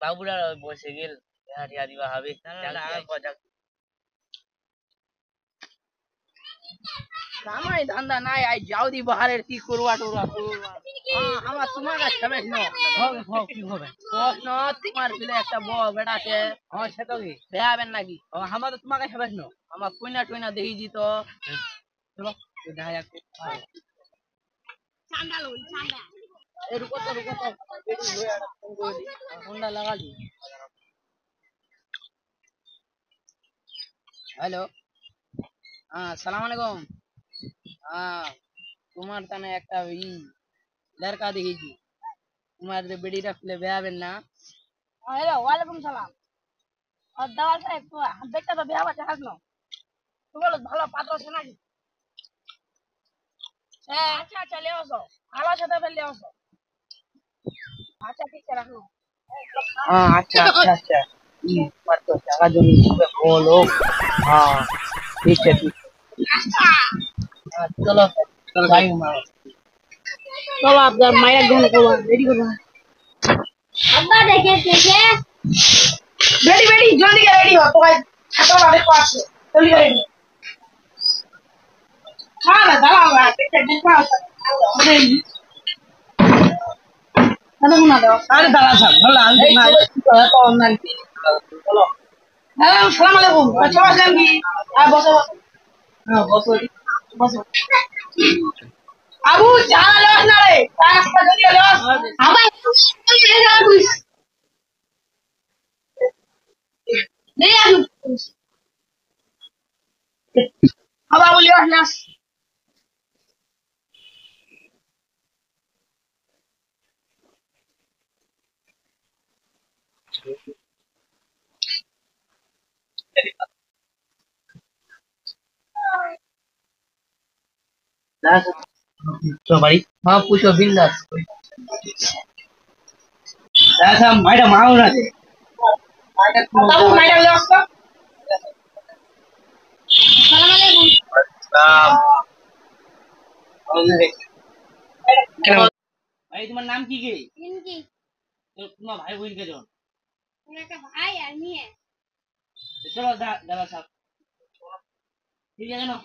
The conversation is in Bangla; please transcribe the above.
বাবুরা বসে গেল হারিয়া দিবা হবে কামাই ধান্দা নাই আই যাও দি বাহারের কি করবা টোরা আমার তোমার কাছে বেশ কি হবে প্রশ্ন তোমার বিলে একটা বেটা আছে হ্যাঁ সে তো কি বেয়াবেন নাকি আমার তো তোমার কাছে বেশ আমার কইনা টইনা দেখি জি তো চলো দেখা যাক এই রুকো তো ফোনটা লাগা দি हेलो हाँ सलाम अलैकुम हाँ तुम्हार तने एक लड़का देखी तुम्हारे तो बेड़ी रख ले ब्याह ना हेलो वालेकुम सलाम और दवा साहब तो बेटा तो ब्याह बात हास नो तो बोलो ভালো পাত্র আছে নাকি হ্যাঁ আচ্ছা আচ্ছা ले আসো ভালো সাথে ফেলে আসো আচ্ছা ঠিক আছে রাখো हाँ अच्छा अच्छा अच्छा पर तो जगह जो नहीं बोलो हाँ ठीक है ठीक हाँ चलो चलो भाई मारो চলো আপনার মায়ের গান করবা রেডি করবা আব্বা দেখে দেখে রেডি রেডি জলদি করে রেডি হও তো ভাই ছাতা বাদে পাস জলদি করে রেডি হ্যাঁ না দাঁড়াও না পেটে দিবা রেডি দাদা গুনা দাও अरे दादा साहब भला अंदर ना तो ऑनलाइन चलो হ্যালো আসসালামু আলাইকুম আচ্ছা আসলাম কি বসো हाँ बसो বসো আবু চা লেওয়াস না রে চা নাস্তা জলদি লেওয়াস আবার এই যা তুই নেই আসুন আবার বলি লেওয়াস तो भाई हाँ पूछो बिंदास ऐसा मैडम आओ ना दे তাবু মাইরা লেওয়াস তো আসসালামু আলাইকুম भाई तुम्हारा नाम की के ইনকি तो तुम्हारा भाई बहन के जो একটা ভাই আর মেয়ে चलो दादा साहब ठीक है ना